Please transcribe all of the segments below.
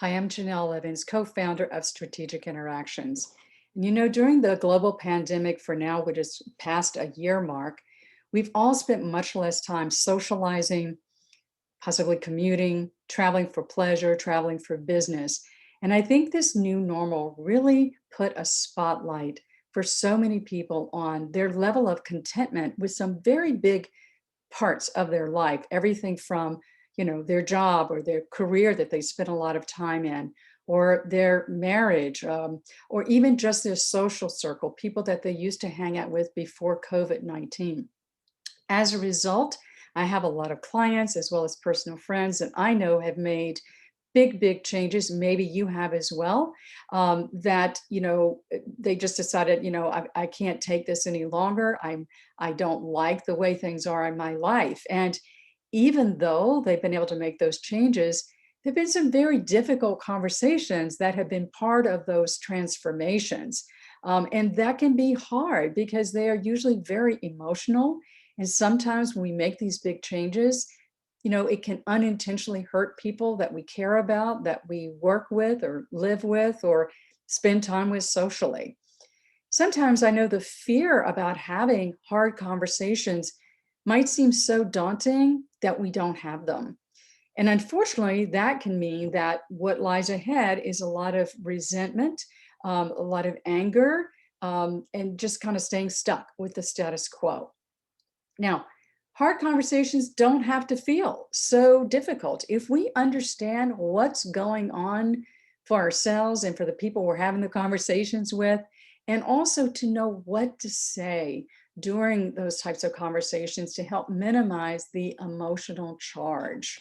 Hi, I'm Jennell Evans, co-founder of Strategic Interactions. And during the global pandemic for now, which is past a year mark, we've all spent much less time socializing, possibly commuting, traveling for pleasure, traveling for business. And I think this new normal really put a spotlight for so many people on their level of contentment with some very big parts of their life, everything from, their job or their career that they spend a lot of time in, or their marriage, or even just their social circle, people that they used to hang out with before COVID-19. As a result, I have a lot of clients as well as personal friends that I know have made big changes. Maybe you have as well. That they just decided, I can't take this any longer. I don't like the way things are in my life. And even though they've been able to make those changes, there've been some very difficult conversations that have been part of those transformations. And that can be hard because they are usually very emotional. And sometimes when we make these big changes, it can unintentionally hurt people that we care about, that we work with or live with or spend time with socially. Sometimes I know the fear about having hard conversations might seem so daunting that we don't have them. And unfortunately, that can mean that what lies ahead is a lot of resentment, a lot of anger, and just kind of staying stuck with the status quo. Now, hard conversations don't have to feel so difficult. If we understand what's going on for ourselves and for the people we're having the conversations with, and also to know what to say during those types of conversations to help minimize the emotional charge.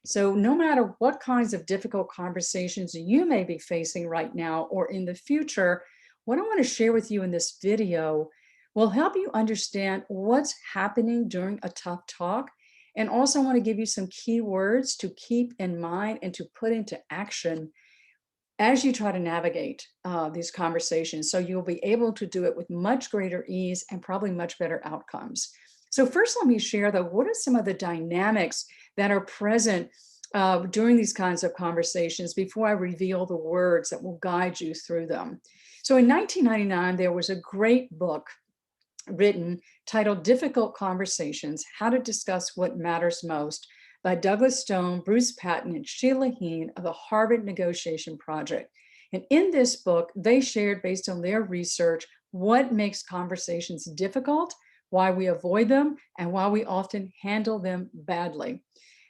So, no matter what kinds of difficult conversations you may be facing right now or in the future, what I want to share with you in this video will help you understand what's happening during a tough talk. And also want to give you some key words to keep in mind and to put into action as you try to navigate these conversations. So you'll be able to do it with much greater ease and probably much better outcomes. So first, let me share though, what are some of the dynamics that are present during these kinds of conversations before I reveal the words that will guide you through them. So in 1999, there was a great book written titled Difficult Conversations, How to Discuss What Matters Most by Douglas Stone, Bruce Patton, and Sheila Heen of the Harvard Negotiation Project. And in this book, they shared, based on their research, what makes conversations difficult, why we avoid them, and why we often handle them badly.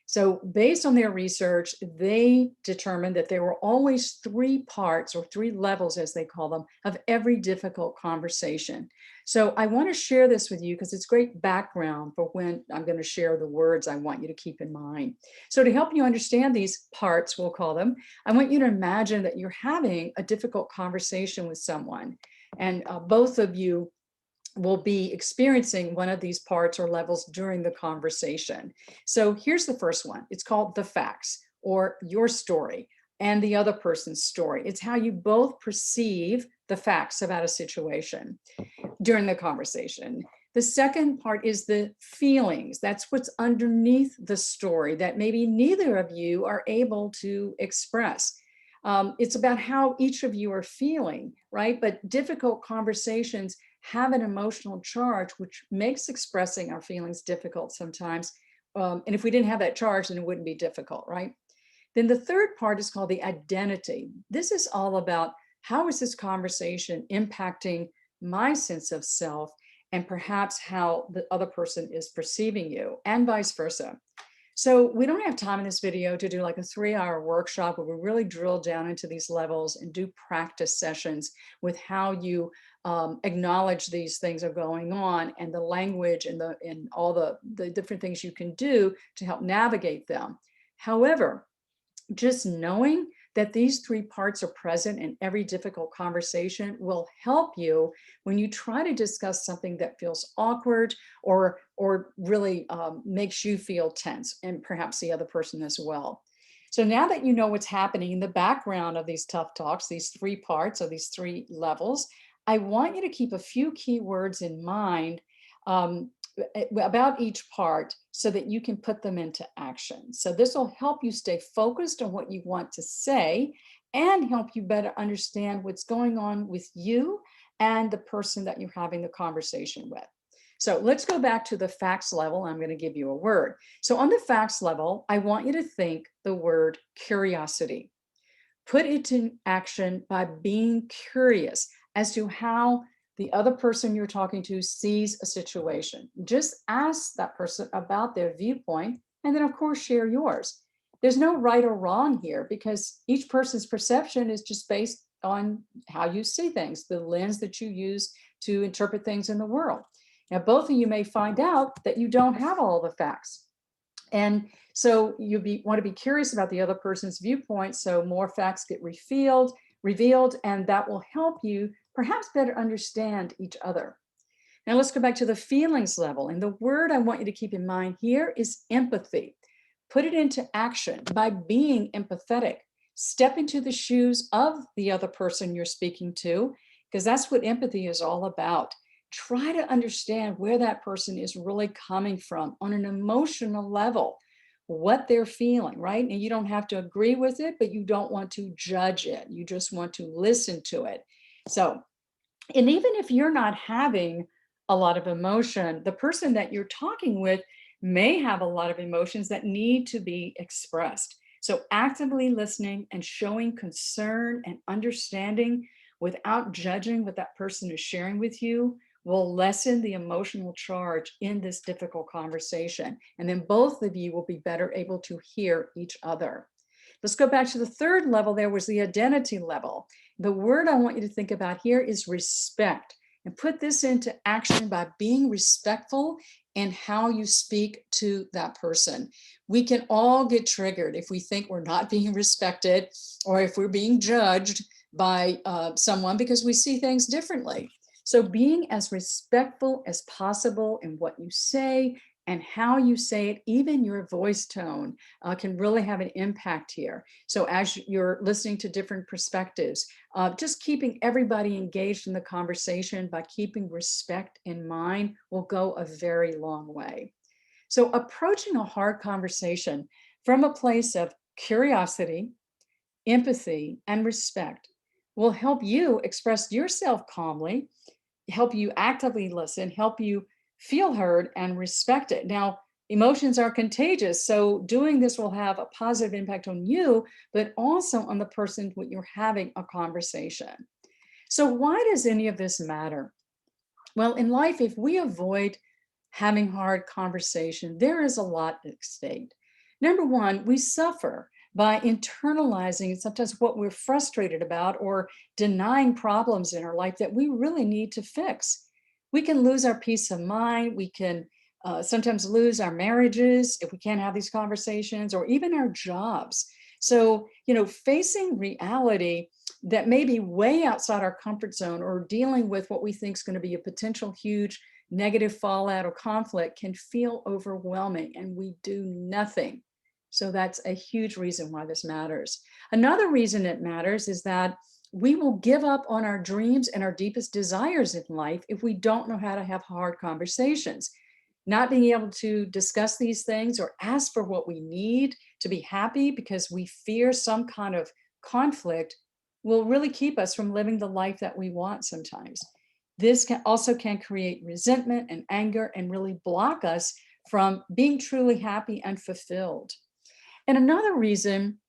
So based on their research, they determined that there were always three parts or three levels, as they call them, of every difficult conversation. So I want to share this with you because it's great background for when I'm going to share the words I want you to keep in mind. So to help you understand these parts, we'll call them, I want you to imagine that you're having a difficult conversation with someone, and both of you will be experiencing one of these parts or levels during the conversation. So here's the first one. It's called the facts, or your story and the other person's story. It's how you both perceive the facts about a situation during the conversation. The second part is the feelings. That's what's underneath the story that maybe neither of you are able to express. It's about how each of you are feeling, right? But difficult conversations have an emotional charge, which makes expressing our feelings difficult sometimes. And if we didn't have that charge, then it wouldn't be difficult, right? Then the third part is called the identity. This is all about how is this conversation impacting my sense of self and perhaps how the other person is perceiving you, and vice versa. So we don't have time in this video to do like a 3-hour workshop where we really drill down into these levels and do practice sessions with how you acknowledge these things are going on, and the language and all the different things you can do to help navigate them. However, just knowing that these three parts are present in every difficult conversation will help you when you try to discuss something that feels awkward or really makes you feel tense, and perhaps the other person as well. So now that you know what's happening in the background of these tough talks, these three parts or these three levels, I want you to keep a few key words in mind about each part so that you can put them into action. So this will help you stay focused on what you want to say and help you better understand what's going on with you and the person that you're having the conversation with. So let's go back to the facts level. I'm going to give you a word. So on the facts level, I want you to think the word curiosity. Put it in action by being curious as to how the other person you're talking to sees a situation. Just ask that person about their viewpoint, and then, of course, share yours. There's no right or wrong here because each person's perception is just based on how you see things, the lens that you use to interpret things in the world. Now, both of you may find out that you don't have all the facts. And so want to be curious about the other person's viewpoint, so more facts get revealed, and that will help you perhaps better understand each other. Now let's go back to the feelings level. And the word I want you to keep in mind here is empathy. Put it into action by being empathetic. Step into the shoes of the other person you're speaking to, because that's what empathy is all about. Try to understand where that person is really coming from on an emotional level, what they're feeling, right? And you don't have to agree with it, but you don't want to judge it. You just want to listen to it. So, and even if you're not having a lot of emotion, the person that you're talking with may have a lot of emotions that need to be expressed. So, actively listening and showing concern and understanding without judging what that person is sharing with you will lessen the emotional charge in this difficult conversation. And then both of you will be better able to hear each other. Let's go back to the third level. There was the identity level. The word I want you to think about here is respect, and put this into action by being respectful in how you speak to that person. We can all get triggered if we think we're not being respected or if we're being judged by someone because we see things differently. So being as respectful as possible in what you say and how you say it, even your voice tone can really have an impact here. So as you're listening to different perspectives, just keeping everybody engaged in the conversation by keeping respect in mind will go a very long way. So approaching a hard conversation from a place of curiosity, empathy, and respect will help you express yourself calmly, help you actively listen, help you feel heard and respected. Now, emotions are contagious, so doing this will have a positive impact on you, but also on the person with you're having a conversation. So why does any of this matter? Well, in life, if we avoid having hard conversation, there is a lot at stake. Number one, we suffer by internalizing sometimes what we're frustrated about or denying problems in our life that we really need to fix. We can lose our peace of mind. We can sometimes lose our marriages if we can't have these conversations, or even our jobs. So, facing reality that may be way outside our comfort zone or dealing with what we think is going to be a potential huge negative fallout or conflict can feel overwhelming, and we do nothing. So that's a huge reason why this matters. Another reason it matters is that we will give up on our dreams and our deepest desires in life if we don't know how to have hard conversations. Not being able to discuss these things or ask for what we need to be happy because we fear some kind of conflict will really keep us from living the life that we want sometimes. This can create resentment and anger and really block us from being truly happy and fulfilled. And another reason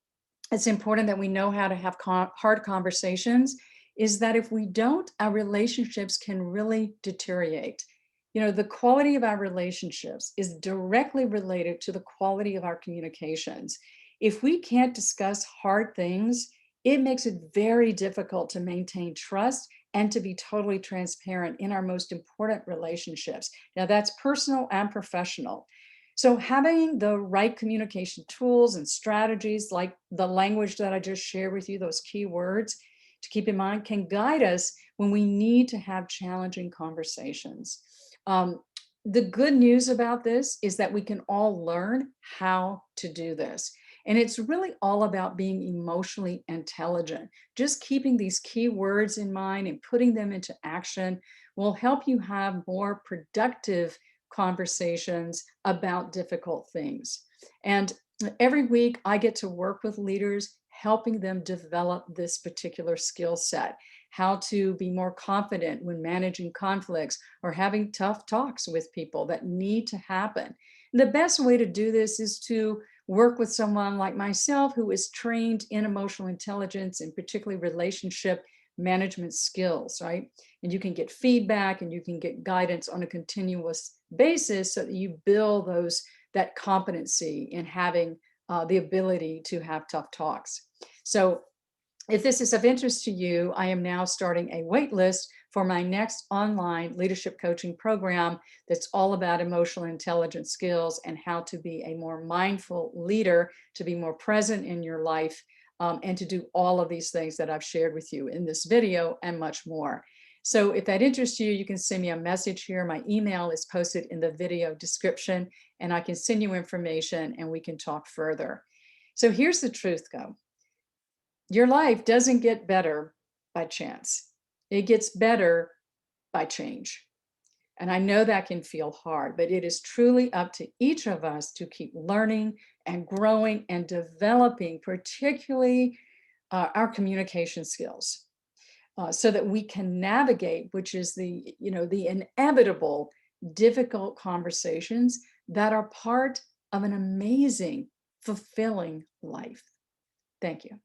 it's important that we know how to have hard conversations is that if we don't, our relationships can really deteriorate. The quality of our relationships is directly related to the quality of our communications. If we can't discuss hard things, it makes it very difficult to maintain trust and to be totally transparent in our most important relationships. Now, that's personal and professional. So having the right communication tools and strategies like the language that I just shared with you, those key words to keep in mind, can guide us when we need to have challenging conversations. The good news about this is that we can all learn how to do this. And it's really all about being emotionally intelligent. Just keeping these key words in mind and putting them into action will help you have more productive conversations about difficult things. And every week I get to work with leaders, helping them develop this particular skill set, how to be more confident when managing conflicts or having tough talks with people that need to happen. And the best way to do this is to work with someone like myself who is trained in emotional intelligence and particularly relationship management skills, right? And you can get feedback and you can get guidance on a continuous basis so that you build that competency in having the ability to have tough talks. So if this is of interest to you, I am now starting a wait list for my next online leadership coaching program that's all about emotional intelligence skills and how to be a more mindful leader, to be more present in your life, and to do all of these things that I've shared with you in this video and much more. So if that interests you, you can send me a message here. My email is posted in the video description, and I can send you information and we can talk further. So here's the truth, though. Your life doesn't get better by chance. It gets better by change. And I know that can feel hard, but it is truly up to each of us to keep learning and growing and developing, particularly our communication skills, so that we can navigate, which is the inevitable, difficult conversations that are part of an amazing, fulfilling life. Thank you.